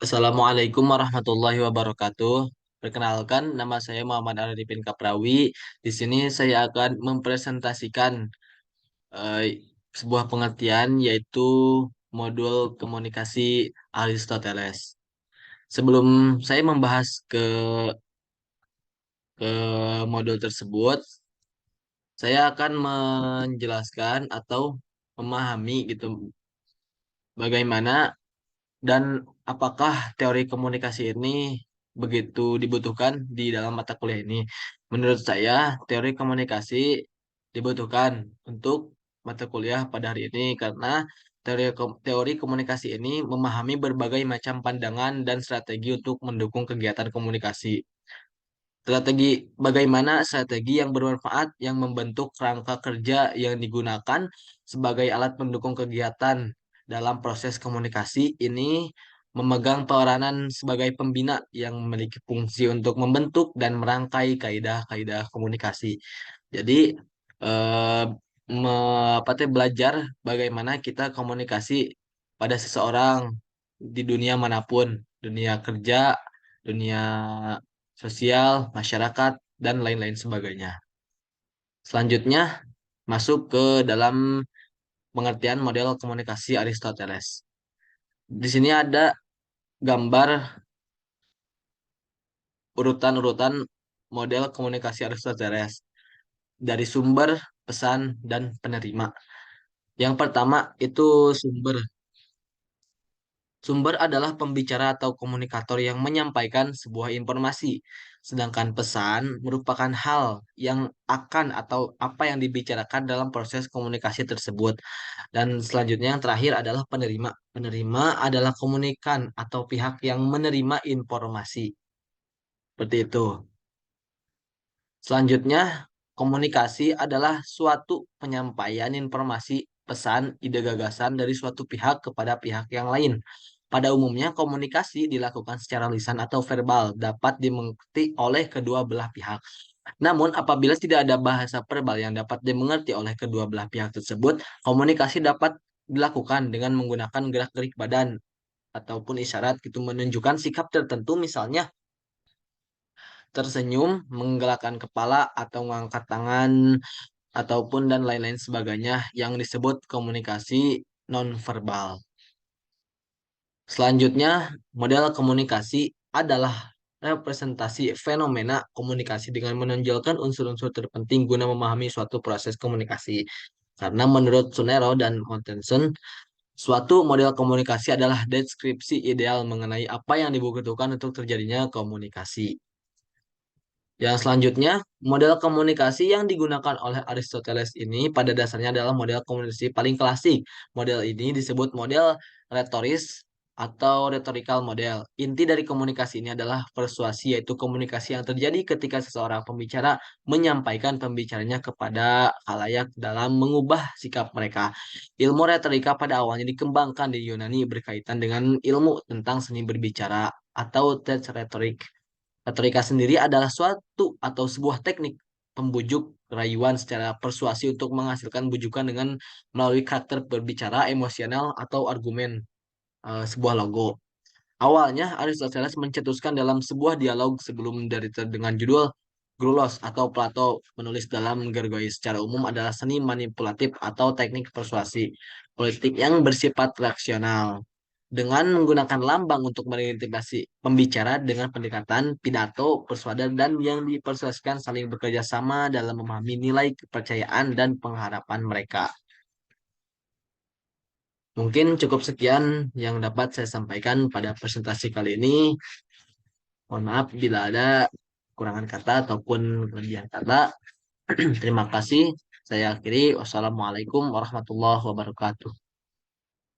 Assalamualaikum warahmatullahi wabarakatuh. Perkenalkan, nama saya Muhammad Arifin Kaprawi. Di sini saya akan mempresentasikan eh, sebuah pengertian yaitu modul komunikasi Aristoteles. Sebelum saya membahas ke modul tersebut, saya akan menjelaskan atau memahami gitu bagaimana dan apakah teori komunikasi ini begitu dibutuhkan di dalam mata kuliah ini? Menurut saya, teori komunikasi dibutuhkan untuk mata kuliah pada hari ini karena teori komunikasi ini memahami berbagai macam pandangan dan strategi untuk mendukung kegiatan komunikasi. Bagaimana strategi yang bermanfaat yang membentuk rangka kerja yang digunakan sebagai alat pendukung kegiatan dalam proses komunikasi ini memegang peranan sebagai pembina yang memiliki fungsi untuk membentuk dan merangkai kaidah-kaidah komunikasi. Jadi eh, belajar bagaimana kita komunikasi pada seseorang di dunia manapun, dunia kerja, dunia sosial, masyarakat, dan lain-lain sebagainya. Selanjutnya, masuk ke dalam pengertian model komunikasi Aristoteles. Di sini ada gambar urutan-urutan model komunikasi Aristoteles dari sumber, pesan, dan penerima. Yang pertama itu sumber. Sumber adalah pembicara atau komunikator yang menyampaikan sebuah informasi, sedangkan pesan merupakan hal yang akan atau apa yang dibicarakan dalam proses komunikasi tersebut. Dan selanjutnya yang terakhir adalah penerima. Penerima adalah komunikan atau pihak yang menerima informasi. Seperti itu. Selanjutnya, komunikasi adalah suatu penyampaian informasi, pesan, ide gagasan dari suatu pihak kepada pihak yang lain. Pada umumnya, komunikasi dilakukan secara lisan atau verbal, dapat dimengerti oleh kedua belah pihak. Namun, apabila tidak ada bahasa verbal yang dapat dimengerti oleh kedua belah pihak tersebut, komunikasi dapat dilakukan dengan menggunakan gerak-gerik badan ataupun isyarat gitu menunjukkan sikap tertentu, misalnya tersenyum, menggelakkan kepala atau mengangkat tangan ataupun dan lain-lain sebagainya yang disebut komunikasi nonverbal. Selanjutnya, model komunikasi adalah representasi fenomena komunikasi dengan menonjolkan unsur-unsur terpenting guna memahami suatu proses komunikasi. Karena menurut Sunero dan Montenson, suatu model komunikasi adalah deskripsi ideal mengenai apa yang dibutuhkan untuk terjadinya komunikasi. Yang selanjutnya, model komunikasi yang digunakan oleh Aristoteles ini pada dasarnya adalah model komunikasi paling klasik. Model ini disebut model retoris atau rhetorical model. Inti dari komunikasi ini adalah persuasi, yaitu komunikasi yang terjadi ketika seseorang pembicara menyampaikan pembicaranya kepada khalayak dalam mengubah sikap mereka. Ilmu retorika pada awalnya dikembangkan di Yunani berkaitan dengan ilmu tentang seni berbicara atau tes retorik. Retorika sendiri adalah suatu atau sebuah teknik pembujuk rayuan secara persuasi untuk menghasilkan bujukan dengan melalui karakter berbicara emosional atau argumen sebuah logo. Awalnya Aristoteles mencetuskan dalam sebuah dialog sebelum dari dengan judul Grulos atau Plato menulis dalam Gergois secara umum adalah seni manipulatif atau teknik persuasi politik yang bersifat rasional dengan menggunakan lambang untuk mengintimidasi pembicara dengan pendekatan pidato persuadan dan yang dipersuasikan saling bekerja sama dalam memahami nilai kepercayaan dan pengharapan mereka. Mungkin cukup sekian yang dapat saya sampaikan pada presentasi kali ini. Mohon maaf bila ada kurangan kata ataupun kelebihan kata. Terima kasih. Saya akhiri. Wassalamualaikum warahmatullahi wabarakatuh.